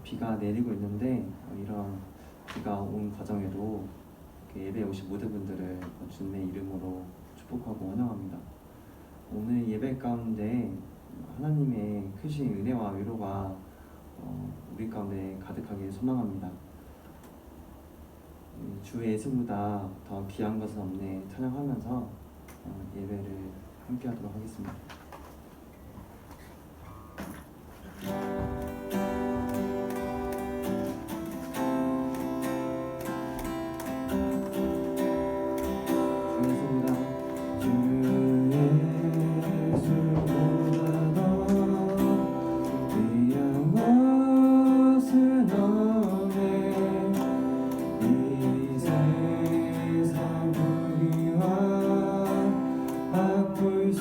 비가 내리고 있는데 이런 비가 온 과정에도 예배에 오신 모든 분들을 주님의 이름으로 축복하고 환영합니다. 오늘 예배 가운데 하나님의 크신 은혜와 위로가 우리 가운데 가득하게 소망합니다. 주 예수보다 더 귀한 것은 없네 찬양하면서 예배를 함께 하도록 하겠습니다.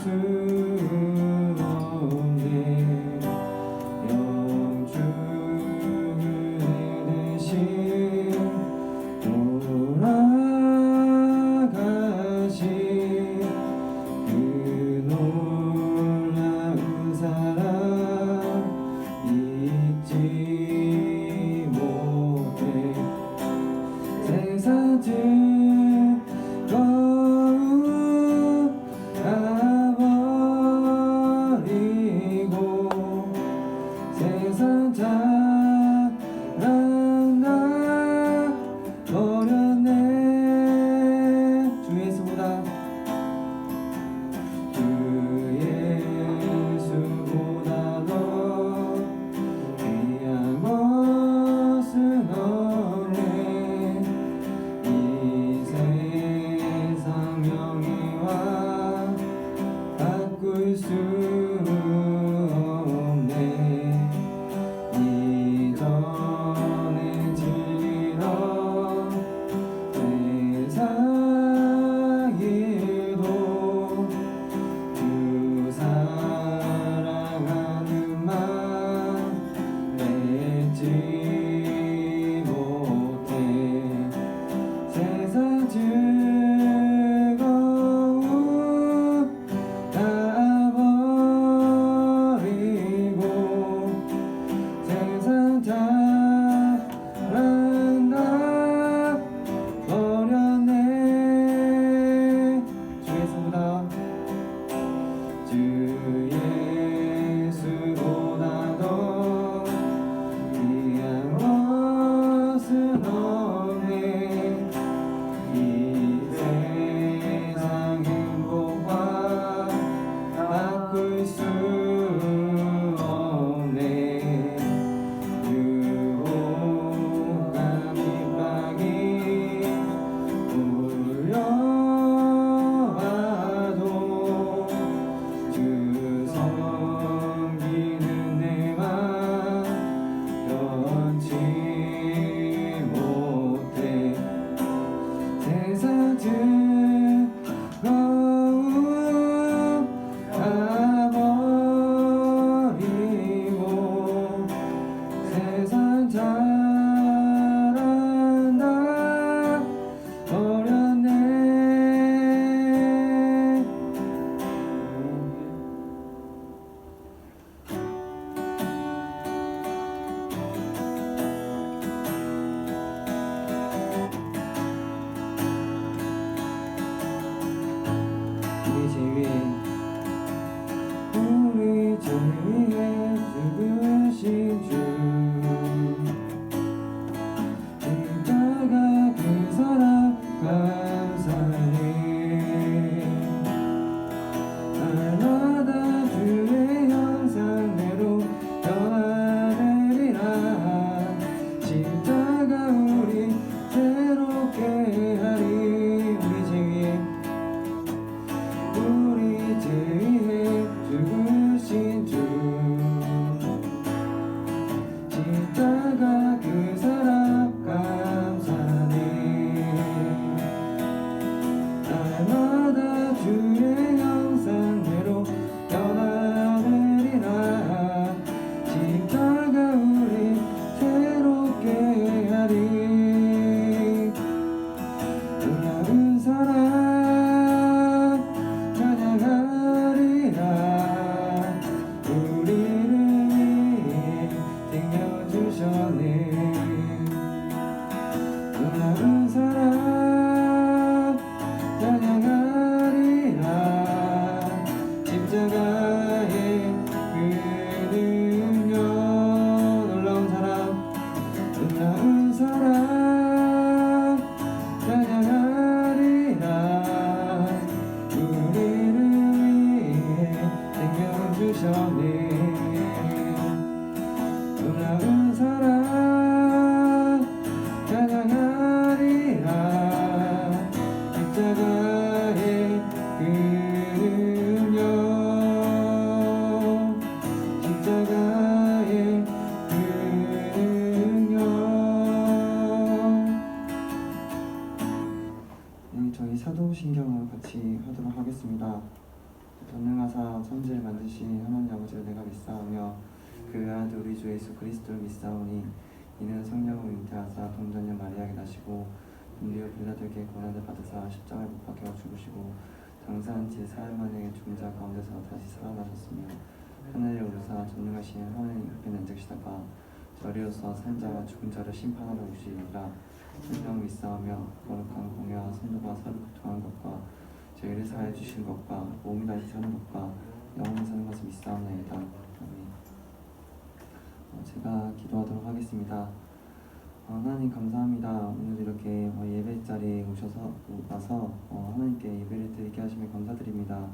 수 감사합니다. 전능하사 천지를 만드신 하나님 아버지를 내가 믿사오며 그 아들 우리 주 예수 그리스도를 믿사오니 이는 성령을 잉태하사 동전녀 마리아에게 나시고 본디오 빌라도에게 고난을 받으사 십자가에 못 박혀 죽으시고 장사한 지 사흘 만에 죽은 자 가운데서 다시 살아나셨으며 하늘에 오르사 전능하신 하나님 옆에 앉으시다가 저리로서 산 자와 죽은 자를 심판하러 오시리라. 성령 믿사오며 거룩한 공회와 성도가 서로 교통한 것과 죄를 사하여 주신 것과 몸이 다시 사는 것과 영원히 사는 것을 믿사옵나이다. 아멘. 제가 기도하도록 하겠습니다. 하나님 감사합니다. 오늘 이렇게 예배 자리에 와서 하나님께 예배를 드리게 하시면 감사드립니다.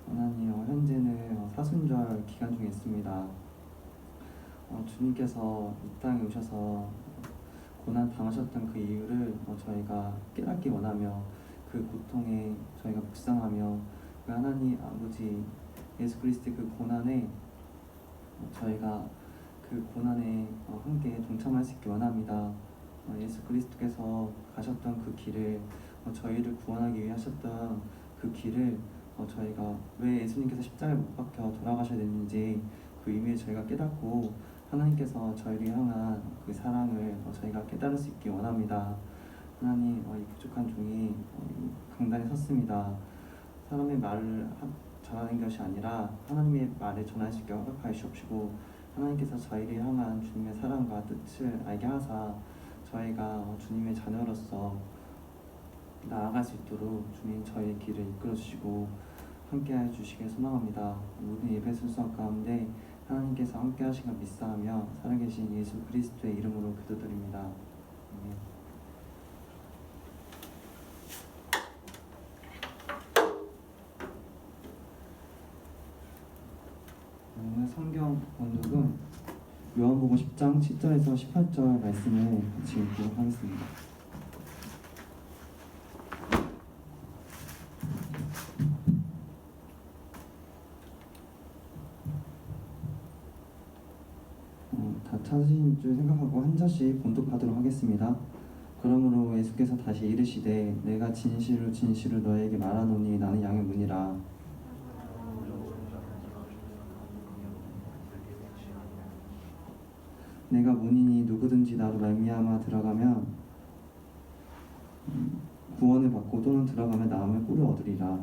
하나님 현재는 사순절 기간 중에 있습니다. 주님께서 이 땅에 오셔서 고난 당하셨던 그 이유를 저희가 깨닫기 원하며 그 고통에 저희가 묵상하며 그 하나님 아버지 예수 그리스도의 그 고난에 저희가 그 고난에 함께 동참할 수 있기 원합니다. 예수 그리스도께서 가셨던 그 길을 저희를 구원하기 위해 하셨던 그 길을 저희가 왜 예수님께서 십자가에 못 박혀 돌아가셔야 됐는지 그 의미를 저희가 깨닫고 하나님께서 저희를 향한 그 사랑을 저희가 깨달을 수 있기 원합니다. 하나님 이 부족한 종이 강단에 섰습니다. 사람의 말을 전하는 것이 아니라 하나님의 말을 전할 수 있게 허락하여 주옵시고 하나님께서 저희를 향한 주님의 사랑과 뜻을 알게 하사 저희가 주님의 자녀로서 나아갈 수 있도록 주님 저희의 길을 이끌어 주시고 함께하여 주시길 소망합니다. 모든 예배 순서 가운데 하나님께서 함께 하신 것 믿사하며 살아계신 예수 그리스도의 이름으로 기도드립니다. 아멘. 오늘 성경 본독은 요한복음 10장 7절에서 18절 말씀을 같이 읽도록 하겠습니다. 다 찾으신 줄 생각하고 한 절씩 본독하도록 하겠습니다. 그러므로 예수께서 다시 이르시되 내가 진실로 진실로 너에게 말하노니 나는 양의 문이라. 내가 문이니 누구든지 나로 말미암아 들어가면 구원을 받고 또는 들어가면 나음을 꿀을 얻으리라.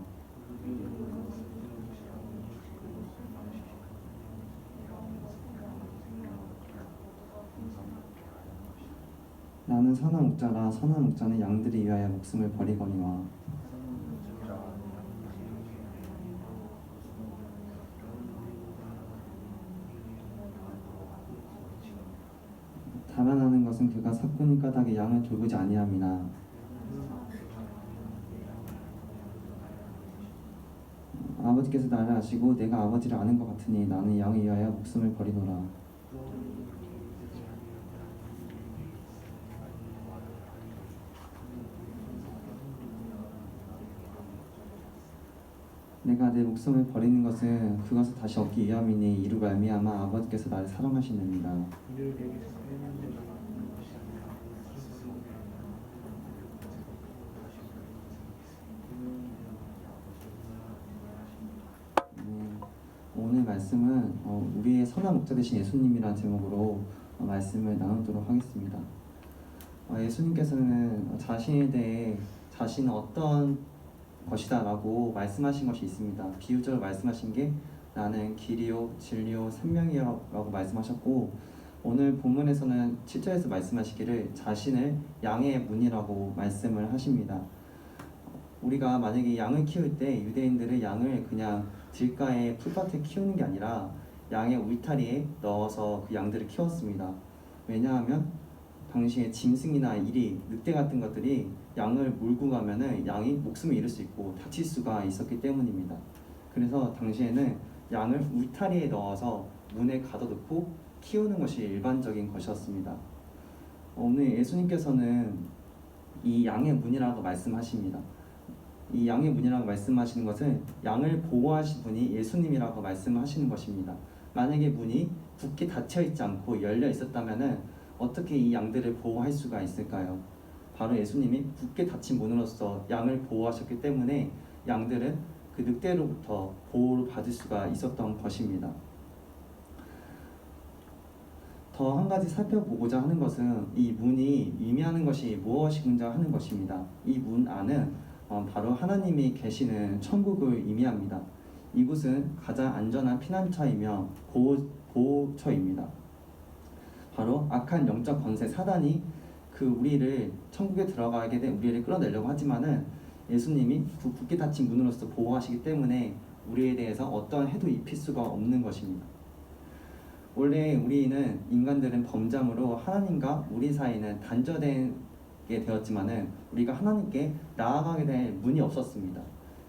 나는 선한 목자라. 선한 목자는 양들이 위하여 목숨을 버리거니와. 달아나는 것은 그가 삭구니 까닭에 양을 돌보지 아니함이나 아버지께서 나를 아시고 내가 아버지를 아는 것 같으니 나는 양을 위하여 목숨을 버리노라. 내가 내 목숨을 버리는 것은 그것을 다시 얻기 위함이니 이로 말미암아 아버지께서 나를 사랑하시느니라. 오늘 말씀은 우리의 선한 목자 되신 예수님이라는 제목으로 말씀을 나누도록 하겠습니다. 예수님께서는 자신에 대해 자신은 어떤 것이다 라고 말씀하신 것이 있습니다. 비유적으로 말씀하신 게 나는 길이요 진리요 생명이라고 말씀하셨고 오늘 본문에서는 7절에서 말씀하시기를 자신을 양의 문이라고 말씀을 하십니다. 우리가 만약에 양을 키울 때 유대인들은 양을 그냥 들가에 풀밭에 키우는 게 아니라 양의 울타리에 넣어서 그 양들을 키웠습니다. 왜냐하면 당시에 짐승이나 이리, 늑대 같은 것들이 양을 몰고 가면은 양이 목숨을 잃을 수 있고 다칠 수가 있었기 때문입니다. 그래서 당시에는 양을 울타리에 넣어서 문에 가둬놓고 키우는 것이 일반적인 것이었습니다. 오늘 예수님께서는 이 양의 문이라고 말씀하십니다. 이 양의 문이라고 말씀하시는 것은 양을 보호하신 분이 예수님이라고 말씀하시는 것입니다. 만약에 문이 굳게 닫혀 있지 않고 열려 있었다면은 어떻게 이 양들을 보호할 수가 있을까요? 바로 예수님이 굳게 닫힌 문으로서 양을 보호하셨기 때문에 양들은 그 늑대로부터 보호를 받을 수가 있었던 것입니다. 더 한 가지 살펴보고자 하는 것은 이 문이 의미하는 것이 무엇인가 하는 것입니다. 이 문 안은 바로 하나님이 계시는 천국을 의미합니다. 이곳은 가장 안전한 피난처이며 보호처입니다. 바로 악한 영적 권세 사단이 우리를 천국에 들어가게 된 우리를 끌어내려고 하지만은 예수님이 굳게 닫힌 문으로서 보호하시기 때문에 우리에 대해서 어떠한 해도 입힐 수가 없는 것입니다. 원래 우리는 인간들은 범죄함으로 하나님과 우리 사이는 단절되게 되었지만은 우리가 하나님께 나아가게 될 문이 없었습니다.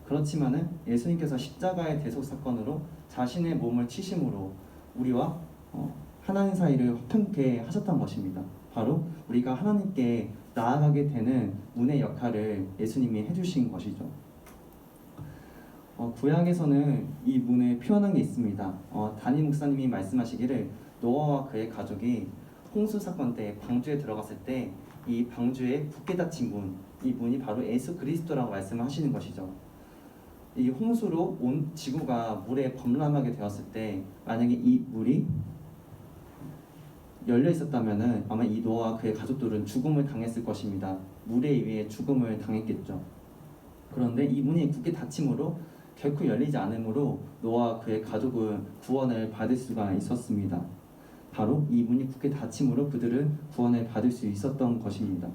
그렇지만은 예수님께서 십자가의 대속 사건으로 자신의 몸을 치심으로 우리와 하나님 사이를 화평케 하셨던 것입니다. 바로 우리가 하나님께 나아가게 되는 문의 역할을 예수님이 해주신 것이죠. 구약에서는 이 문을 표현한 게 있습니다. 담임 목사님이 말씀하시기를 노아와 그의 가족이 홍수 사건 때 방주에 들어갔을 때 이 방주에 굳게 닫힌 문, 이 문이 바로 예수 그리스도라고 말씀하시는 것이죠. 이 홍수로 온 지구가 물에 범람하게 되었을 때 만약에 이 물이 열려 있었다면은 아마 이 노아와 그의 가족들은 죽음을 당했을 것입니다. 물에 의해 죽음을 당했겠죠. 그런데 이 문이 굳게 닫힘으로 결코 열리지 않으므로 노아와 그의 가족은 구원을 받을 수가 있었습니다. 바로 이 문이 굳게 닫힘으로 그들은 구원을 받을 수 있었던 것입니다.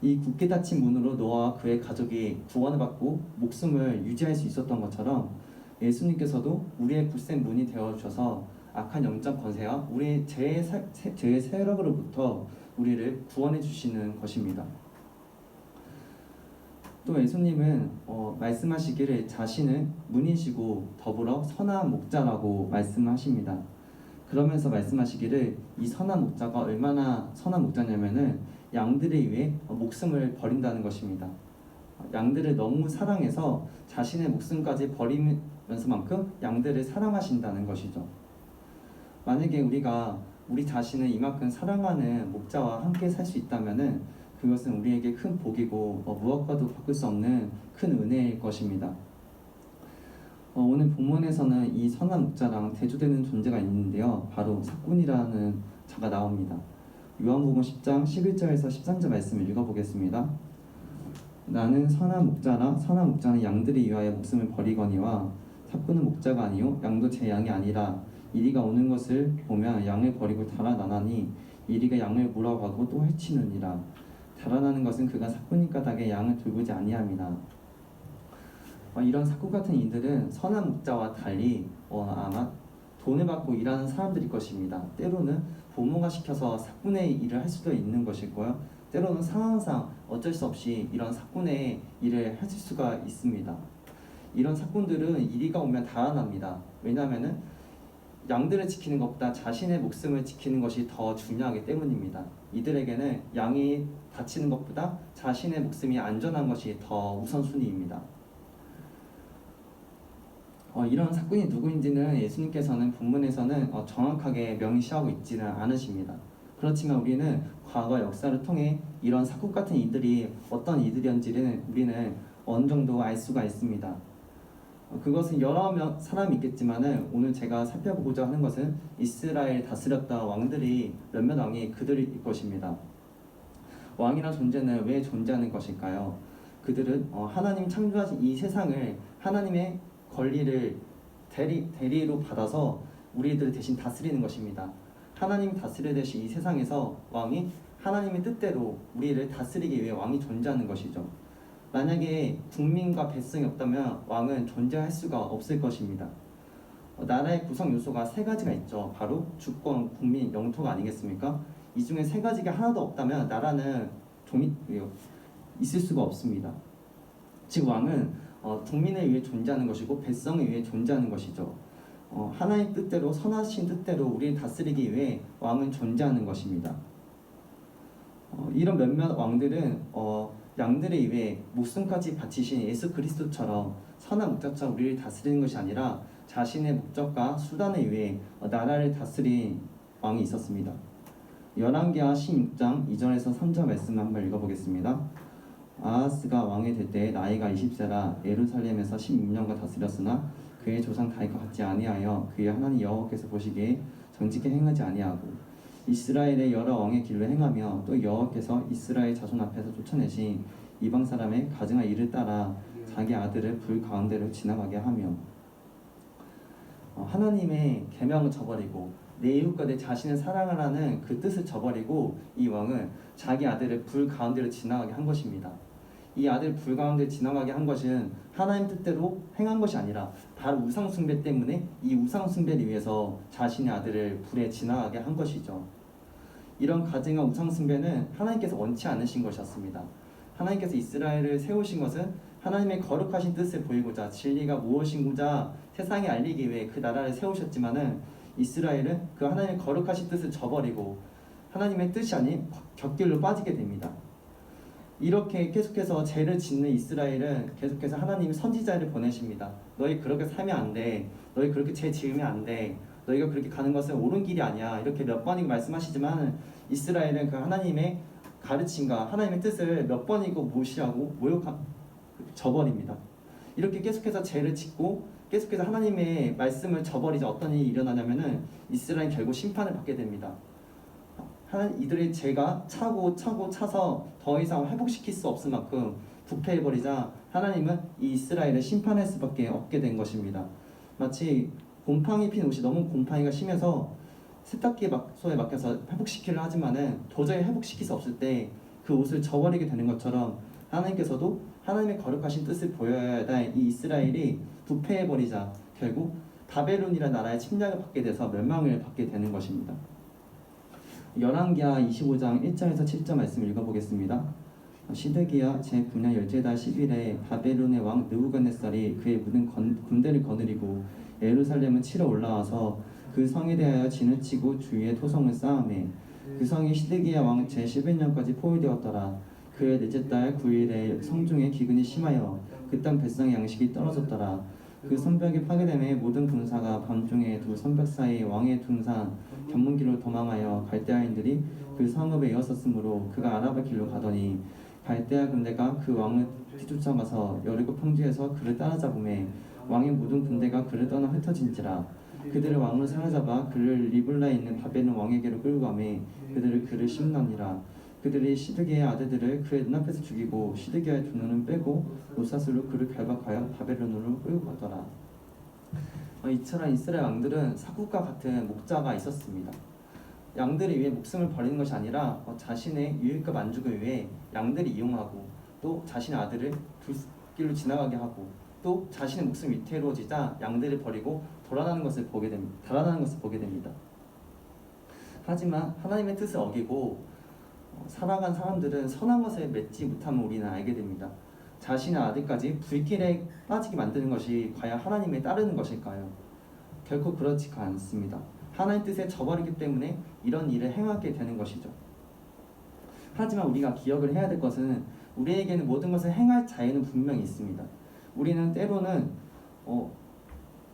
이 굳게 닫힌 문으로 노아와 그의 가족이 구원을 받고 목숨을 유지할 수 있었던 것처럼 예수님께서도 우리의 굳센 문이 되어주셔서 악한 영적 권세와 우리의 죄의 세력으로부터 우리를 구원해 주시는 것입니다. 또 예수님은 말씀하시기를 자신은 문이시고 더불어 선한 목자라고 말씀하십니다. 그러면서 말씀하시기를 이 선한 목자가 얼마나 선한 목자냐면은 양들을 위해 목숨을 버린다는 것입니다. 양들을 너무 사랑해서 자신의 목숨까지 버리면서만큼 양들을 사랑하신다는 것이죠. 만약에 우리가 우리 자신을 이만큼 사랑하는 목자와 함께 살 수 있다면은 그것은 우리에게 큰 복이고 무엇과도 바꿀 수 없는 큰 은혜일 것입니다. 오늘 본문에서는 이 선한 목자랑 대조되는 존재가 있는데요. 바로 사꾼이라는 자가 나옵니다. 요한복음 10장 11절에서 13절 말씀을 읽어보겠습니다. 나는 선한 목자라 선한 목자는 양들을 위하여 목숨을 버리거니와 사꾼은 목자가 아니요 양도 제 양이 아니라 이리가 오는 것을 보면 양을 버리고 달아나나니 이리가 양을 물어가고 또 해치느니라. 달아나는 것은 그가 사꾼인 까닭에 양을 돌보지 아니함이나. 이런 사꾼 같은 이들은 선한 목자와 달리 아마 돈을 받고 일하는 사람들일 것입니다. 때로는 부모가 시켜서 사꾼의 일을 할 수도 있는 것이고요. 때로는 상황상 어쩔 수 없이 이런 사꾼의 일을 하실 수가 있습니다. 이런 사꾼들은 이리가 오면 달아납니다. 왜냐하면 양들을 지키는 것보다 자신의 목숨을 지키는 것이 더 중요하기 때문입니다. 이들에게는 양이 다치는 것보다 자신의 목숨이 안전한 것이 더 우선순위입니다. 이런 사꾼이 누구인지는 예수님께서는 본문에서는 정확하게 명시하고 있지는 않으십니다. 그렇지만 우리는 과거 역사를 통해 이런 사꾼 같은 이들이 어떤 이들이었는지는 우리는 어느 정도 알 수가 있습니다. 그것은 여러 사람이 있겠지만은 오늘 제가 살펴보고자 하는 것은 이스라엘 다스렸던 왕들이 몇몇 왕이 그들일 것입니다. 왕이란 존재는 왜 존재하는 것일까요? 그들은 하나님 창조하신 이 세상을 하나님의 권리를 대리로 받아서 우리들 대신 다스리는 것입니다. 하나님이 다스려되신 이 세상에서 왕이 하나님의 뜻대로 우리를 다스리기 위해 왕이 존재하는 것이죠. 만약에 국민과 백성이 없다면 왕은 존재할 수가 없을 것입니다. 나라의 구성 요소가 세 가지가 있죠. 바로 주권, 국민, 영토가 아니겠습니까? 이 중에 세 가지가 하나도 없다면 나라는 있을 수가 없습니다. 즉 왕은 국민에 의해 존재하는 것이고 백성에 의해 존재하는 것이죠. 하나님 뜻대로 선하신 뜻대로 우리를 다스리기 위해 왕은 존재하는 것입니다. 이런 몇몇 왕들은 양들에 의해 목숨까지 바치신 예수 그리스도처럼 선한 목자처럼 우리를 다스리는 것이 아니라 자신의 목적과 수단에 의해 나라를 다스린 왕이 있었습니다. 열왕기하 16장 2절에서 3절 말씀 한번 읽어보겠습니다. 아하스가 왕이 될 때 나이가 20세라 예루살렘에서 16년간 다스렸으나 그의 조상 다윗과 같지 아니하여 그의 하나님 여호와께서 보시기에 정직히 행하지 아니하고 이스라엘의 여러 왕의 길로 행하며 또 여호와께서 이스라엘 자손 앞에서 쫓아내신 이방 사람의 가증한 일을 따라 자기 아들을 불 가운데로 지나가게 하며 하나님의 계명을 저버리고 내 이웃과 내 자신을 사랑하라는 그 뜻을 저버리고 이 왕은 자기 아들을 불 가운데로 지나가게 한 것입니다. 이 아들 불 가운데 지나가게 한 것은 하나님 뜻대로 행한 것이 아니라 바로 우상 숭배 때문에 이 우상 숭배를 위해서 자신의 아들을 불에 지나가게 한 것이죠. 이런 가증한 우상 숭배는 하나님께서 원치 않으신 것이었습니다. 하나님께서 이스라엘을 세우신 것은 하나님의 거룩하신 뜻을 보이고자 진리가 무엇인고자 세상에 알리기 위해 그 나라를 세우셨지만은 이스라엘은 그 하나님의 거룩하신 뜻을 저버리고 하나님의 뜻이 아닌 곁길로 빠지게 됩니다. 이렇게 계속해서 죄를 짓는 이스라엘은 계속해서 하나님이 선지자를 보내십니다. 너희 그렇게 살면 안 돼. 너희 그렇게 죄 지으면 안 돼. 너희가 그렇게 가는 것은 옳은 길이 아니야. 이렇게 몇 번이고 말씀하시지만 이스라엘은 그 하나님의 가르침과 하나님의 뜻을 몇 번이고 무시하고 저버립니다. 이렇게 계속해서 죄를 짓고 계속해서 하나님의 말씀을 저버리자 어떤 일이 일어나냐면은 이스라엘은 결국 심판을 받게 됩니다. 이들의 죄가 차서 더 이상 회복시킬 수 없을 만큼 부패해버리자 하나님은 이 이스라엘을 심판할 수밖에 없게 된 것입니다. 마치 곰팡이 핀 옷이 너무 곰팡이가 심해서 세탁기에 맡겨서 회복시키려 하지만은 도저히 회복시킬 수 없을 때 그 옷을 저버리게 되는 것처럼 하나님께서도 하나님의 거룩하신 뜻을 보여야 할 이 이스라엘이 부패해버리자 결국 바벨론이라는 나라의 침략을 받게 돼서 멸망을 받게 되는 것입니다. 열왕기하 25장 1절에서 7절 말씀을 읽어보겠습니다. 시드기야 제9년 열째 달 10일에 바벨론의 왕 느부갓네살이 그의 모든 군대를 거느리고 예루살렘을 치러 올라와서 그 성에 대하여 진을 치고 주위에 토성을 쌓으매 그 성이 시드기야 왕 제11년까지 포위되었더라. 그의 넷째 달 9일에 성중에 기근이 심하여 그 땅 뱃성의 양식이 떨어졌더라. 그 성벽이 파괴됨에 모든 군사가 밤중에 두 성벽 사이 왕의 둔산 견문길로 도망하여 갈대아인들이 그 성읍에 에워쌌으므로 그가 아라바 길로 가더니 갈대아 군대가 그 왕을 뒤쫓아가서 여리고 평지에서 그를 따라잡음에 왕의 모든 군대가 그를 떠나 흩어진지라. 그들을 왕으로 사로잡아 그를 리블라에 있는 바벨론 왕에게로 끌고 가매 그들을 심는니라. 그들이 시드기야의 아들들을 그의 눈앞에서 죽이고 시드기야의 두 눈은 빼고 노사슬로 그를 결박하여 바벨론으로 끌고 가더라. 이처럼 이스라엘 왕들은 사국과 같은 목자가 있었습니다. 양들을 위해 목숨을 버리는 것이 아니라 자신의 유익과 만족을 위해 양들을 이용하고 또 자신의 아들을 불길로 지나가게 하고 또 자신의 목숨이 위태로워지자 양들을 버리고 달아나는 것을 보게 됩니다. 하지만 하나님의 뜻을 어기고 살아간 사람들은 선한 것에 맺지 못함을 우리는 알게 됩니다. 자신의 아들까지 불길에 빠지게 만드는 것이 과연 하나님에 따르는 것일까요? 결코 그렇지가 않습니다. 하나님 뜻에 저버리기 때문에 이런 일을 행하게 되는 것이죠. 하지만 우리가 기억을 해야 될 것은 우리에게는 모든 것을 행할 자유는 분명히 있습니다. 우리는 때로는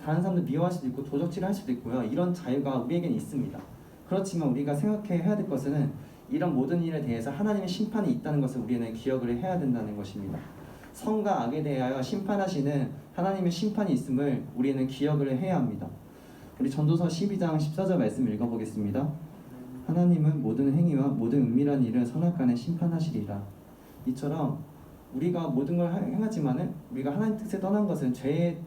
다른 사람들 미워할 수도 있고 도적질을 할 수도 있고요. 이런 자유가 우리에게는 있습니다. 그렇지만 우리가 생각해야 될 것은 이런 모든 일에 대해서 하나님의 심판이 있다는 것을 우리는 기억을 해야 된다는 것입니다. 선과 악에 대하여 심판하시는 하나님의 심판이 있음을 우리는 기억을 해야 합니다. 우리 전도서 12장 14절 말씀 읽어보겠습니다. 하나님은 모든 행위와 모든 은밀한 일을 선악간에 심판하시리라. 이처럼 우리가 모든 걸 행하지만은 우리가 하나님 뜻에 떠난 것은 죄의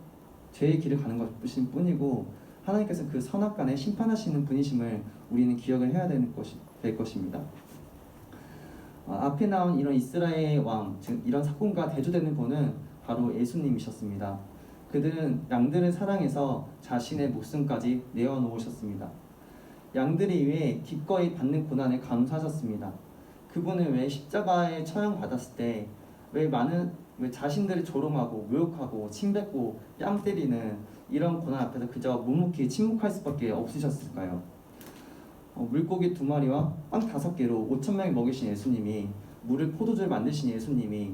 길을 가는 것일 뿐이고 하나님께서 그 선악간에 심판하시는 분이심을 우리는 기억을 해야 될 것입니다. 앞에 나온 이런 이스라엘 왕, 즉 이런 사건과 대조되는 분은 바로 예수님이셨습니다. 그들은 양들을 사랑해서 자신의 목숨까지 내어놓으셨습니다. 양들이 위해 기꺼이 받는 고난을 감수하셨습니다. 그분은 왜 십자가에 처형받았을 때 왜 자신들을 조롱하고 모욕하고 침뱉고 뺨 때리는 이런 고난 앞에서 그저 묵묵히 침묵할 수밖에 없으셨을까요? 물고기 2마리와 빵 5개로 5,000명을 먹이신 예수님이, 물을 포도주를 만드신 예수님이,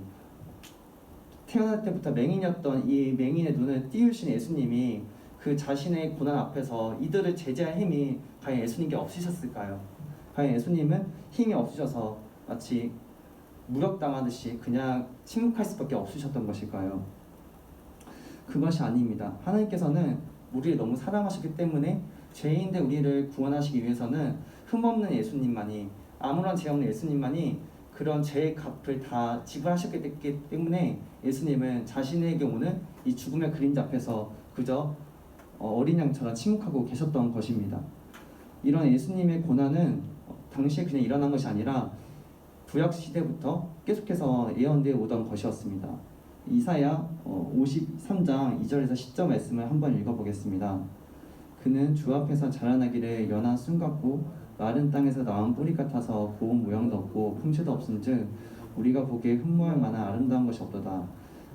태어날 때부터 맹인이었던 이 맹인의 눈을 띄우신 예수님이 그 자신의 고난 앞에서 이들을 제재할 힘이 과연 예수님께 없으셨을까요? 과연 예수님은 힘이 없으셔서 마치 무력당하듯이 그냥 침묵할 수밖에 없으셨던 것일까요? 그것이 아닙니다. 하나님께서는 우리를 너무 사랑하셨기 때문에 죄인된 우리를 구원하시기 위해서는 흠없는 예수님만이, 아무런 죄 없는 예수님만이 그런 죄의 값을 다 지불하셨기 때문에 예수님은 자신에게 오는 이 죽음의 그림자 앞에서 그저 어린 양처럼 침묵하고 계셨던 것입니다. 이런 예수님의 고난은 당시에 그냥 일어난 것이 아니라 구약 시대부터 계속해서 예언되어 오던 것이었습니다. 이사야 53장 2절에서 10절 말씀을 한번 읽어보겠습니다. 그는 주 앞에서 자라나기를 연한 순 같고 마른 땅에서 나온 뿌리 같아서 고운 모양도 없고 품체도 없은즉 우리가 보기에 흠모할 만한 아름다운 것이 없도다.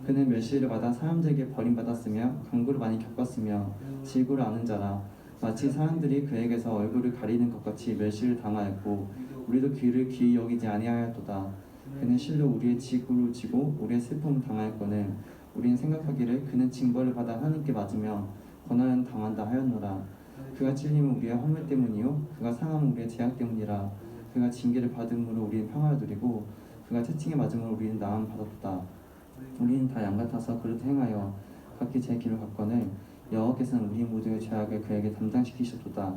그는 멸시를 받아 사람들에게 버림받았으며 강구를 많이 겪었으며 질고를 아는 자라. 마치 사람들이 그에게서 얼굴을 가리는 것 같이 멸시를 당하였고 우리도 그를 귀히 여기지 아니하였도다. 그는 실로 우리의 지구를 지고 우리의 슬픔을 당하였거늘 우리는 생각하기를 그는 징벌을 받아 하나님께 맞으며 고난을 당한다 하였노라. 그가 찔림은 우리의 허물 때문이요 그가 상함은 우리의 죄악 때문이라. 그가 징계를 받음으로 우리는 평화를 누리고 그가 채찍에 맞음으로 우리는 나음을 받았다. 우리는 다 양 같아서 그릇 행하여 각기 제 길을 갔거늘 여호와께서는 우리 모두의 죄악을 그에게 담당시키셨도다.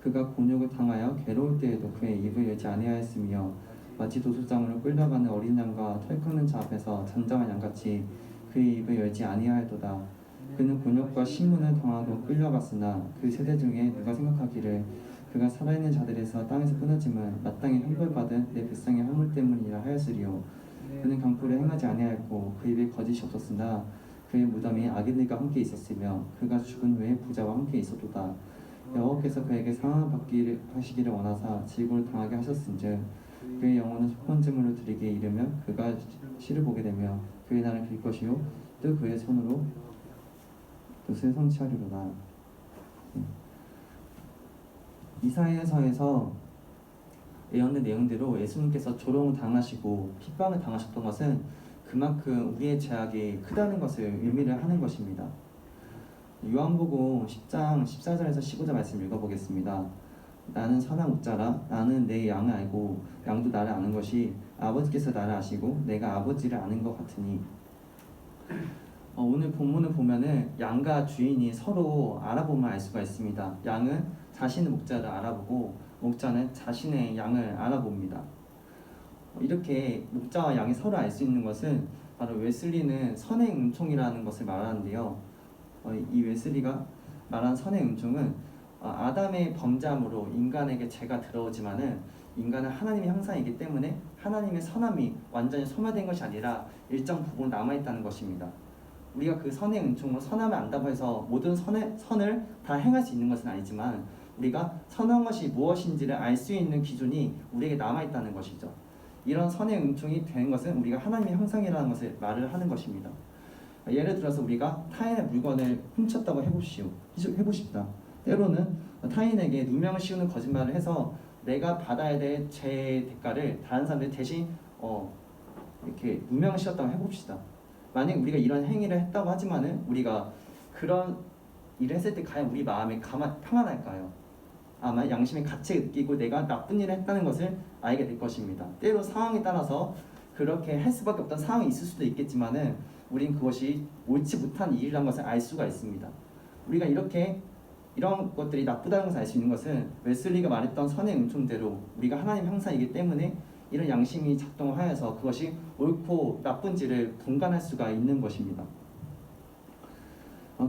그가 곤욕을 당하여 괴로울 때에도 그의 입을 열지 아니하였으며 마치 도수장으로 끌려가는 어린 양과 털 깎는 자 앞에서 잠잠한 양같이 그의 입을 열지 아니하였도다. 그는 곤욕과 신문을 당하고 끌려갔으나 그 세대 중에 누가 생각하기를 그가 살아있는 자들에서 땅에서 끊어짐은 마땅히 형벌받은 내 뱃상의 허물 때문이라 하였으리요. 그는 강포를 행하지 아니하였고 그 입에 거짓이 없었으나 그의 무덤이 악인들과 함께 있었으며 그가 죽은 후에 부자와 함께 있었도다. 여호와께서 그에게 상함을 받기를 하시기를 원하사 질고를 당하게 하셨은즉 그의 영혼은 속건제물로 드리기에 이르면 그가 시를 보게 되며 그의 날을 빌 것이요 또 그의 손으로 뜻을 성취하리로다. 이사야서에서 예언된 내용대로 예수님께서 조롱을 당하시고 핍박을 당하셨던 것은 그만큼 우리의 죄악이 크다는 것을 의미를 하는 것입니다. 요한복음 10장 14절에서 15절 말씀 읽어보겠습니다. 나는 선한 목자라. 나는 내 양을 알고 양도 나를 아는 것이 아버지께서 나를 아시고 내가 아버지를 아는 것 같으니. 오늘 본문을 보면은 양과 주인이 서로 알아보면 알 수가 있습니다. 양은 자신의 목자를 알아보고 목자는 자신의 양을 알아봅니다. 이렇게 목자와 양이 서로 알 수 있는 것은 바로 웨슬리는 선의 은총이라는 것을 말하는데요. 이 웨슬리가 말한 선의 은총은 아담의 범죄함으로 인간에게 죄가 들어오지만은 인간은 하나님의 형상이기 때문에 하나님의 선함이 완전히 소멸된 것이 아니라 일정 부분 남아있다는 것입니다. 우리가 그 선의 은총으로 선함을 안다고 해서 모든 선을 다 행할 수 있는 것은 아니지만 우리가 선한 것이 무엇인지를 알 수 있는 기준이 우리에게 남아있다는 것이죠. 이런 선의 은총이 되는 것은 우리가 하나님의 형상이라는 것을 말을 하는 것입니다. 예를 들어서 우리가 타인의 물건을 훔쳤다고 해보십시다. 때로는 타인에게 누명을 씌우는 거짓말을 해서 내가 받아야 될 죄의 대가를 다른 사람들이 대신 이렇게 누명을 씌웠다고 해봅시다. 만약 우리가 이런 행위를 했다고 하지만은 우리가 그런 일을 했을 때 과연 우리 마음이 평안할까요? 아마 양심의 가치를 느끼고 내가 나쁜 일을 했다는 것을 알게 될 것입니다. 때로 상황에 따라서 그렇게 할 수밖에 없던 상황이 있을 수도 있겠지만은 우린 그것이 옳지 못한 일이라는 것을 알 수가 있습니다. 우리가 이런 것들이 나쁘다는 것을 알 수 있는 것은 웨슬리가 말했던 선의 은총대로 우리가 하나님 형상이기 때문에 이런 양심이 작동하여서 그것이 옳고 나쁜지를 분간할 수가 있는 것입니다.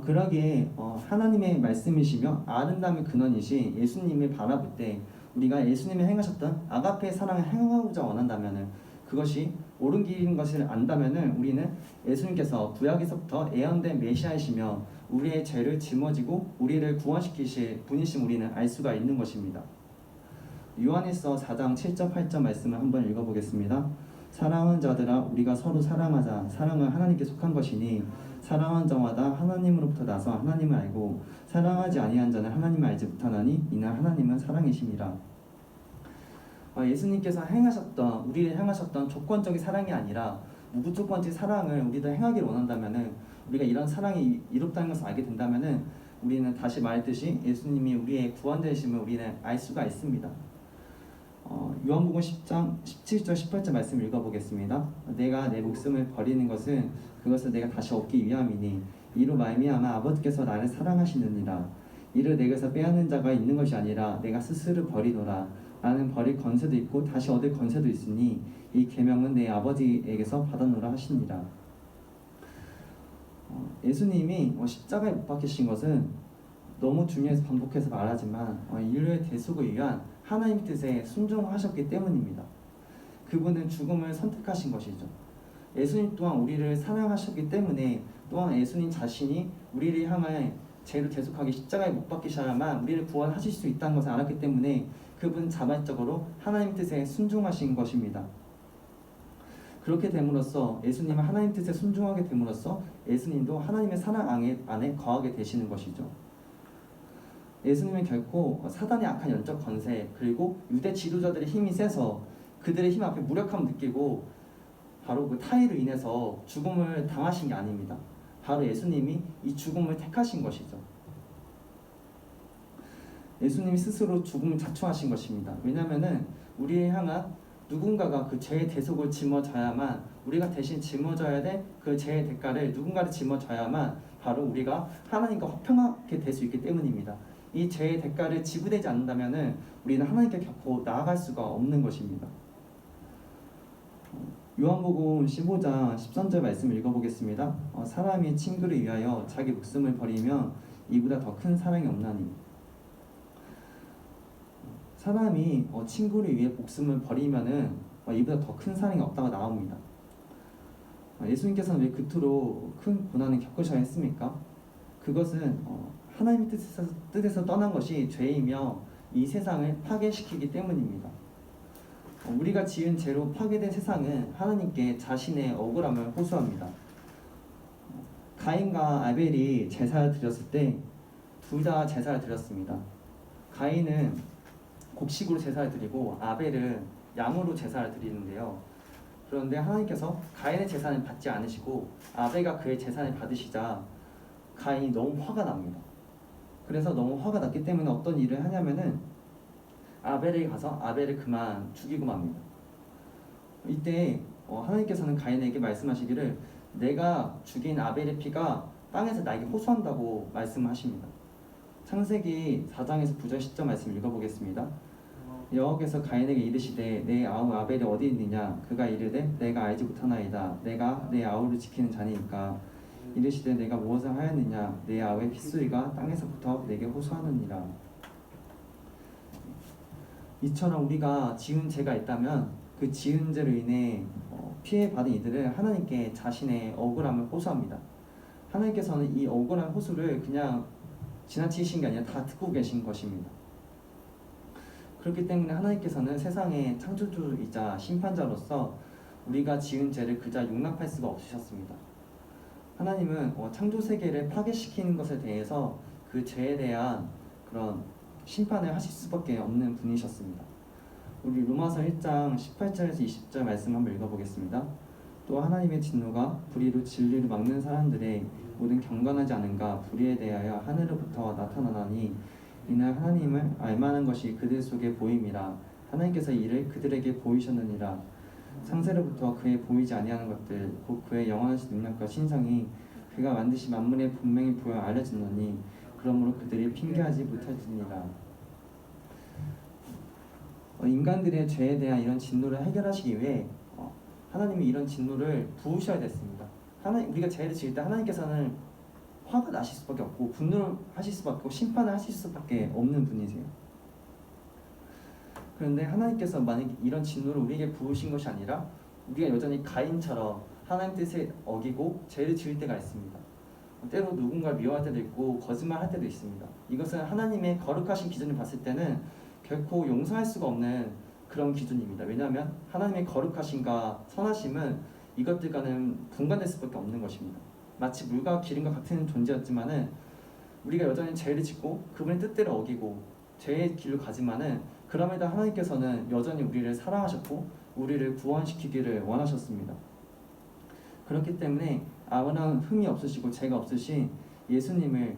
그러기에 하나님의 말씀이시며 아름다움의 근원이신 예수님을 바라볼 때 우리가 예수님이 행하셨던 아가페의 사랑을 행하고자 원한다면 그것이 옳은 길인 것을 안다면 우리는 예수님께서 구약에서부터 예언된 메시아이시며 우리의 죄를 짊어지고 우리를 구원시키실 분이신 우리는 알 수가 있는 것입니다. 요한일서 4장 7절 8절 말씀을 한번 읽어보겠습니다. 사랑하는 자들아 우리가 서로 사랑하자. 사랑은 하나님께 속한 것이니 사랑하는 자마다 하나님으로부터 나서 하나님을 알고 사랑하지 아니한 자는 하나님을 알지 못하나니 이는 하나님은 사랑이심이라. 예수님께서 우리를 행하셨던 조건적인 사랑이 아니라 무조건적인 사랑을 우리도 행하기를 원한다면은 우리가 이런 사랑이 이롭다는 것을 알게 된다면은 우리는 다시 말했듯이 예수님이 우리의 구원되심을 우리는 알 수가 있습니다. 요한복음 10장 17절 18절 말씀 읽어보겠습니다. 내가 내 목숨을 버리는 것은 그것을 내가 다시 얻기 위함이니 이로 말미암아 아버지께서 나를 사랑하시느니라. 이를 내게서 빼앗는 자가 있는 것이 아니라 내가 스스로 버리노라. 나는 버릴 권세도 있고 다시 얻을 권세도 있으니 이 계명은 내 아버지에게서 받았노라 하시니라. 예수님이 십자가에 못 박히신 것은 너무 중요해서 반복해서 말하지만 인류의 대속을 위한 하나님 뜻에 순종하셨기 때문입니다. 그분은 죽음을 선택하신 것이죠. 예수님 또한 우리를 사랑하셨기 때문에 또한 예수님 자신이 우리를 향해 죄를 대속하기 십자가에 못 박히셔야만 우리를 구원하실 수 있다는 것을 알았기 때문에 그분 자발적으로 하나님 뜻에 순종하신 것입니다. 그렇게 됨으로써 예수님은 하나님 뜻에 순종하게 됨으로써 예수님도 하나님의 사랑 안에 거하게 되시는 것이죠. 예수님은 결코 사단의 악한 영적 권세 그리고 유대 지도자들의 힘이 세서 그들의 힘 앞에 무력함을 느끼고 바로 그 타의로 인해서 죽음을 당하신 게 아닙니다. 바로 예수님이 이 죽음을 택하신 것이죠. 예수님이 스스로 죽음을 자초하신 것입니다. 왜냐하면 우리에 향한 누군가가 그 죄의 대속을 짊어져야만 우리가 대신 짊어져야 될 그 죄의 대가를 누군가를 짊어져야만 바로 우리가 하나님과 화평하게 될 수 있기 때문입니다. 이 죄의 대가를 지불되지 않는다면 우리는 하나님께 결코 나아갈 수가 없는 것입니다. 요한복음 15장 13절 말씀 읽어보겠습니다. 사람이 친구를 위하여 자기 목숨을 버리면 이보다 더 큰 사랑이 없나니. 사람이 친구를 위해 목숨을 버리면은 이보다 더 큰 사랑이 없다고 나옵니다. 예수님께서는 왜 그토록 큰 고난을 겪으셔야 했습니까? 그것은 하나님의 뜻에서 떠난 것이 죄이며 이 세상을 파괴시키기 때문입니다. 우리가 지은 죄로 파괴된 세상은 하나님께 자신의 억울함을 호소합니다. 가인과 아벨이 제사를 드렸을 때 둘 다 제사를 드렸습니다. 가인은 곡식으로 제사를 드리고 아벨은 양으로 제사를 드리는데요. 그런데 하나님께서 가인의 제사는 받지 않으시고 아벨과 그의 제사를 받으시자 가인이 너무 화가 납니다. 그래서 너무 화가 났기 때문에 어떤 일을 하냐면은 아벨에게 가서 아벨을 그만 죽이고 맙니다. 이때 하나님께서는 가인에게 말씀하시기를 내가 죽인 아벨의 피가 땅에서 나에게 호소한다고 말씀하십니다. 창세기 4장에서 9절 10절 말씀 읽어보겠습니다. 여호와께서 가인에게 이르시되 내 아우 아벨이 어디 있느냐? 그가 이르되 내가 알지 못하나이다. 내가 내 아우를 지키는 자니까. 이르시되 내가 무엇을 하였느냐? 내 아우의 핏소리가 땅에서부터 내게 호소하느니라. 이처럼 우리가 지은 죄가 있다면 그 지은 죄로 인해 피해받은 이들을 하나님께 자신의 억울함을 호소합니다. 하나님께서는 이 억울한 호소를 그냥 지나치신 게 아니라 다 듣고 계신 것입니다. 그렇기 때문에 하나님께서는 세상의 창조주이자 심판자로서 우리가 지은 죄를 그저 용납할 수가 없으셨습니다. 하나님은 창조 세계를 파괴시키는 것에 대해서 그 죄에 대한 그런 심판을 하실 수밖에 없는 분이셨습니다. 우리 로마서 1장 18절에서 20절 말씀 한번 읽어보겠습니다. 또 하나님의 진노가 불의로 진리를 막는 사람들의 모든 경건하지 않은가 불의에 대하여 하늘로부터 나타나나니 이날 하나님을 알만한 것이 그들 속에 보임이라. 하나님께서 이를 그들에게 보이셨느니라. 창세로부터 그의 보이지 아니하는 것들 곧 그의 영원하신 능력과 신성이 그가 만드신 만물에 분명히 보여 알려졌느니 그러므로 그들이 핑계하지 못할지니라. 인간들의 죄에 대한 이런 진노를 해결하시기 위해 하나님이 이런 진노를 부으셔야 됐습니다. 우리가 죄를 지을 때 하나님께서는 화가 나실 수밖에 없고 분노를 하실 수밖에 없고 심판을 하실 수밖에 없는 분이세요. 그런데 하나님께서 만약 이런 진노를 우리에게 부으신 것이 아니라 우리가 여전히 가인처럼 하나님 뜻에 어기고 죄를 지을 때가 있습니다. 때로 누군가를 미워할 때도 있고 거짓말할 때도 있습니다. 이것은 하나님의 거룩하신 기준을 봤을 때는 결코 용서할 수가 없는 그런 기준입니다. 왜냐하면 하나님의 거룩하심과 선하심은 이것들과는 분간될 수밖에 없는 것입니다. 마치 물과 기름과 같은 존재였지만은 우리가 여전히 죄를 짓고 그분의 뜻대로 어기고 죄의 길로 가지만은 그럼에도 하나님께서는 여전히 우리를 사랑하셨고 우리를 구원시키기를 원하셨습니다. 그렇기 때문에 아무런 흠이 없으시고 죄가 없으신 예수님을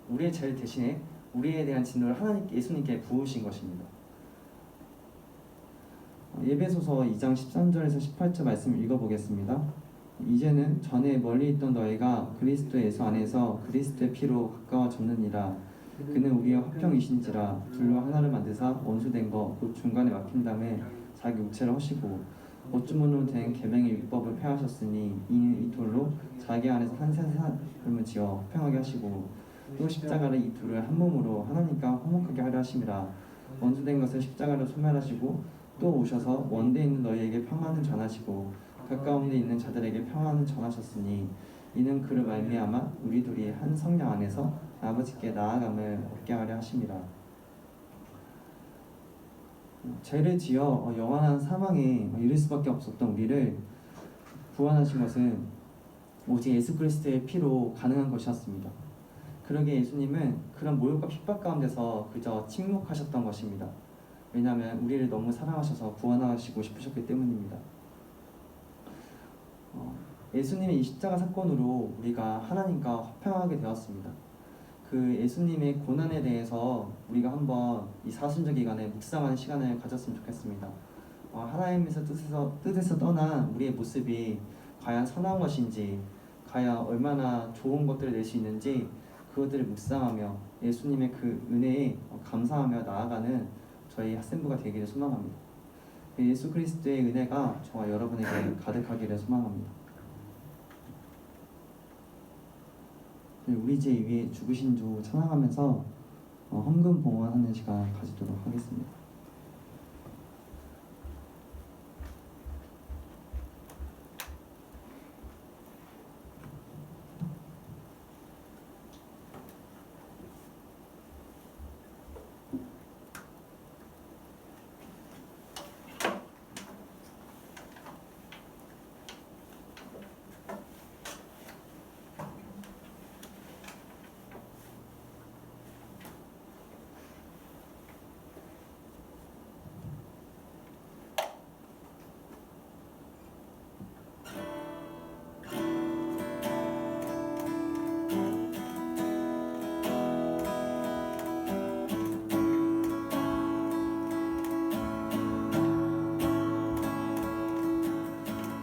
우리의 죄를 대신해 우리에 대한 진노를 예수님께 부으신 것입니다. 예배소서 2장 13절에서 18절 말씀 읽어보겠습니다. 이제는 전에 멀리 있던 너희가 그리스도 예수 안에서 그리스도의 피로 가까워졌느니라. 그는 우리의 화평이신지라 둘로 하나를 만드사 원수된 것 곧 중간에 막힌 다음에 자기 육체를 허시고 어쭈문으로 된 계명의 율법을 폐하셨으니 이는 이 돌로 자기 안에서 한 사람을 지어 화평하게 하시고 또 십자가를 이 둘을 한 몸으로 하나님과 화목하게 하려 하심이라. 원수된 것을 십자가로 소멸하시고 또 오셔서 원대 있는 너희에게 평안을 전하시고 가까운 데 있는 자들에게 평안을 전하셨으니 이는 그를 말미암아 우리 둘이 한 성령 안에서 아버지께 나아감을 얻게 하려 하심이라. 죄를 지어 영원한 사망에 이를 수밖에 없었던 우리를 구원하신 것은 오직 예수 그리스도의 피로 가능한 것이었습니다. 그러기에 예수님은 그런 모욕과 핍박 가운데서 그저 침묵하셨던 것입니다. 왜냐하면 우리를 너무 사랑하셔서 구원하시고 싶으셨기 때문입니다. 예수님의 이 십자가 사건으로 우리가 하나님과 화평하게 되었습니다. 그 예수님의 고난에 대해서 우리가 한번 이 사순절 기간에 묵상하는 시간을 가졌으면 좋겠습니다. 하나님의 뜻에서 떠난 우리의 모습이 과연 선한 것인지, 과연 얼마나 좋은 것들을 낼 수 있는지 그것들을 묵상하며 예수님의 그 은혜에 감사하며 나아가는 저희 학생부가 되기를 소망합니다. 예수 그리스도의 은혜가 저와 여러분에게 가득하기를 소망합니다. 우리 죄 위에 죽으신 주 찬양하면서 헌금 봉헌하는 시간 가지도록 하겠습니다.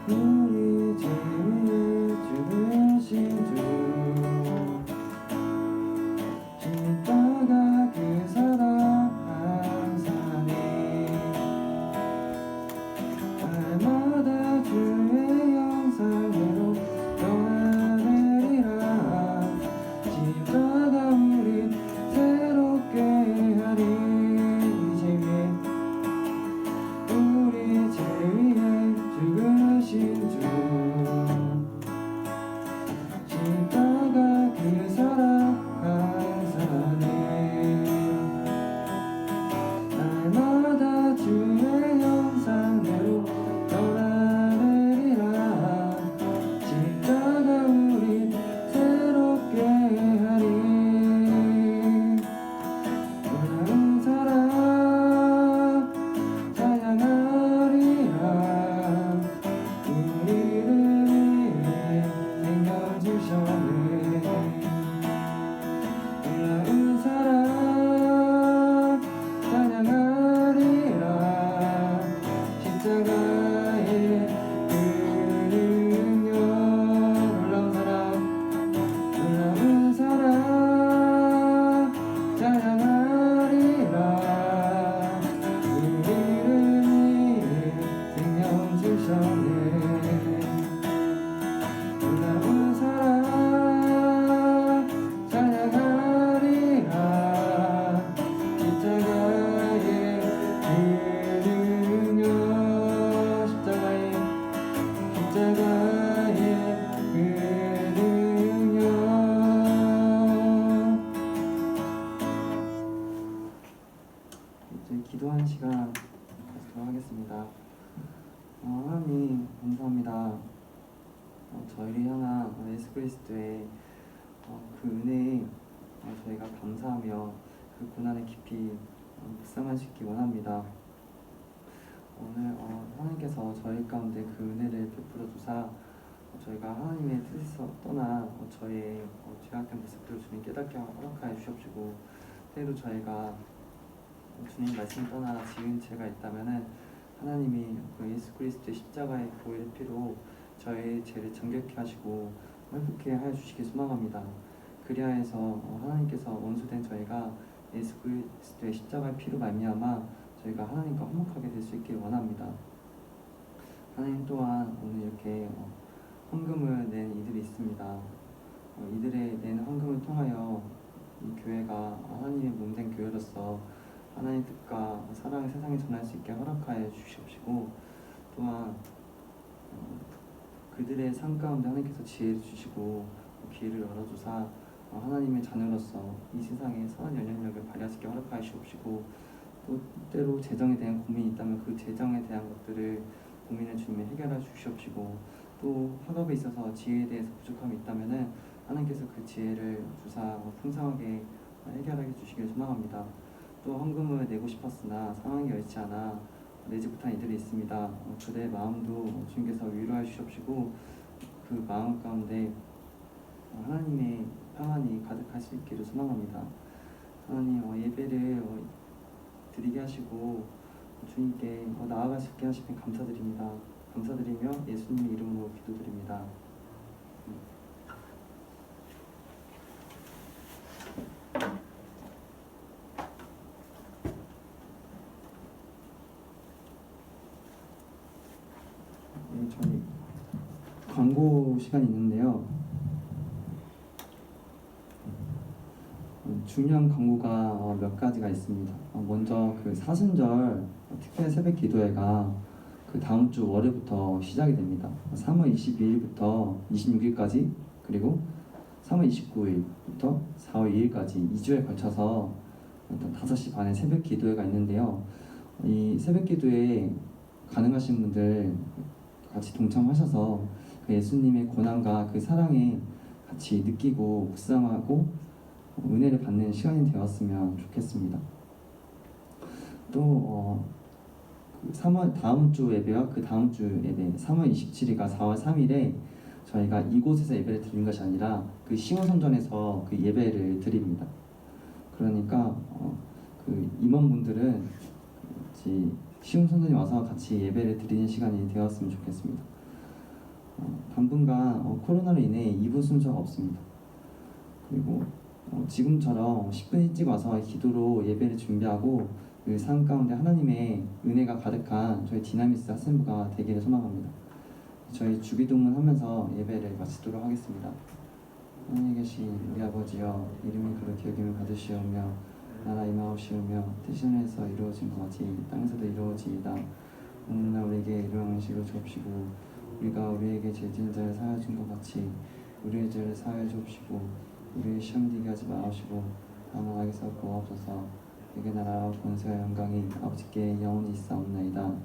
우리 죄 위에 죽으신 주 십자가 그 사랑 감사하네. 날마다 주의 영상으로 떠나리라. 십자가 우리 새롭게 하리. 우리 죄 위에 죽으신 주 십자가 그 사랑 감사하네. 날마다 주의 형상대로 떠나리라. 십자가 우리 새롭게 하리. 놀라운 사랑 찬양하리라. 우리를 위해 생명주셨네. 놀라운 사랑 찬양하리라. 십자가의 그 능력. 놀라운 사랑 찬양하리라. 우리를 위해 생명 주셨네. 놀라운 사랑 찬양하리라. 십자가의 그 능력. 십자가의 그 능력. 이제 기도하는 시간 가지도록 하겠습니다. 하나님 감사합니다. 저희를 향한 예수 그리스도의 그 은혜에 저희가 감사하며 그 고난을 깊이 묵상할 수 있기 원합니다. 오늘 하나님께서 저희 가운데 그 은혜를 베풀어 주사 저희가 하나님의 뜻에서 떠나 저희의 죄악된 모습들을 주님 깨닫게 허락하여 주옵시고, 때로 저희가 주님 말씀 떠나 지은 죄가 있다면은 하나님이 그 예수 그리스도의 십자가의 보혈의 피로 저의 죄를 정결케 하시고 회복케 하여 주시길 소망합니다. 그리하여서 하나님께서 원수된 저희가 예수 그리스도의 십자가의 피로 말미암아 저희가 하나님과 화목하게 될 수 있길 원합니다. 하나님 또한 오늘 이렇게 헌금을 낸 이들이 있습니다. 이들의 낸 헌금을 통하여 이 교회가 하나님의 몸된 교회로서 하나님의 뜻과 사랑을 세상에 전할 수 있게 허락하여 주시옵시고, 또한 그들의 삶 가운데 하나님께서 지혜를 주시고 길을 열어주사 하나님의 자녀로서 이 세상에 선한 영향력을 발휘할 수 있게 허락하여 주옵시고, 또 때로 재정에 대한 고민이 있다면 그 재정에 대한 것들을 고민을 주님이 해결해 주시옵시고, 또 학업에 있어서 지혜에 대해서 부족함이 있다면 하나님께서 그 지혜를 주사 풍성하게 해결하게 주시길 소망합니다. 또 헌금을 내고 싶었으나 상황이 여의치 않아 내지 못한 이들이 있습니다. 그들의 마음도 주님께서 위로해 주시옵시고, 그 마음 가운데 하나님의 평안이 가득할 수 있기를 소망합니다. 하나님, 예배를 드리게 하시고 주님께 나아갈 수 있게 하시면 감사드립니다. 감사드리며 예수님의 이름으로 기도드립니다. 저희 광고 시간이 있는데요. 중요한 광고가 몇 가지가 있습니다. 먼저 그 사순절 특별 새벽 기도회가 그 다음 주 월요일부터 시작이 됩니다. 3월 22일부터 26일까지, 그리고 3월 29일부터 4월 2일까지 2주에 걸쳐서 5시 반에 새벽 기도회가 있는데요. 이 새벽 기도회에 가능하신 분들 같이 동참하셔서 그 예수님의 고난과 그 사랑에 같이 느끼고 묵상하고 은혜를 받는 시간이 되었으면 좋겠습니다. 또 3월 다음 주 예배와 그 다음 주 예배, 3월 27일과 4월 3일에 저희가 이곳에서 예배를 드리는 것이 아니라 그 시원선전에서 그 예배를 드립니다. 그러니까 그 임원분들은 같이 시온선전에 와서 같이 예배를 드리는 시간이 되었으면 좋겠습니다. 당분간 코로나로 인해 2부 순서가 없습니다. 그리고 지금처럼 10분 일찍 와서 기도로 예배를 준비하고 그 삶 가운데 하나님의 은혜가 가득한 저희 디나미스 학생부가 되기를 소망합니다. 저희 주기도문 하면서 예배를 마치도록 하겠습니다. 하늘에 계신 우리 아버지여, 이름이 거룩히 여김을 받으시오며 나라 임하옵시오며 뜻이 하늘에서 이루어진 것 같이 땅에서도 이루어지이다. 오늘날 우리에게 일용할 음식을 주옵시고, 우리가 우리에게 죄 지은 자를 사하여 준 것 같이 우리의 죄를 사하여 주옵시고, 우리의 시험 들게 하지 마옵시고 다만 악에서 구하옵소서. 내게 나라와 권세와 영광이 아버지께 영원히 있사옵나이다. 아멘.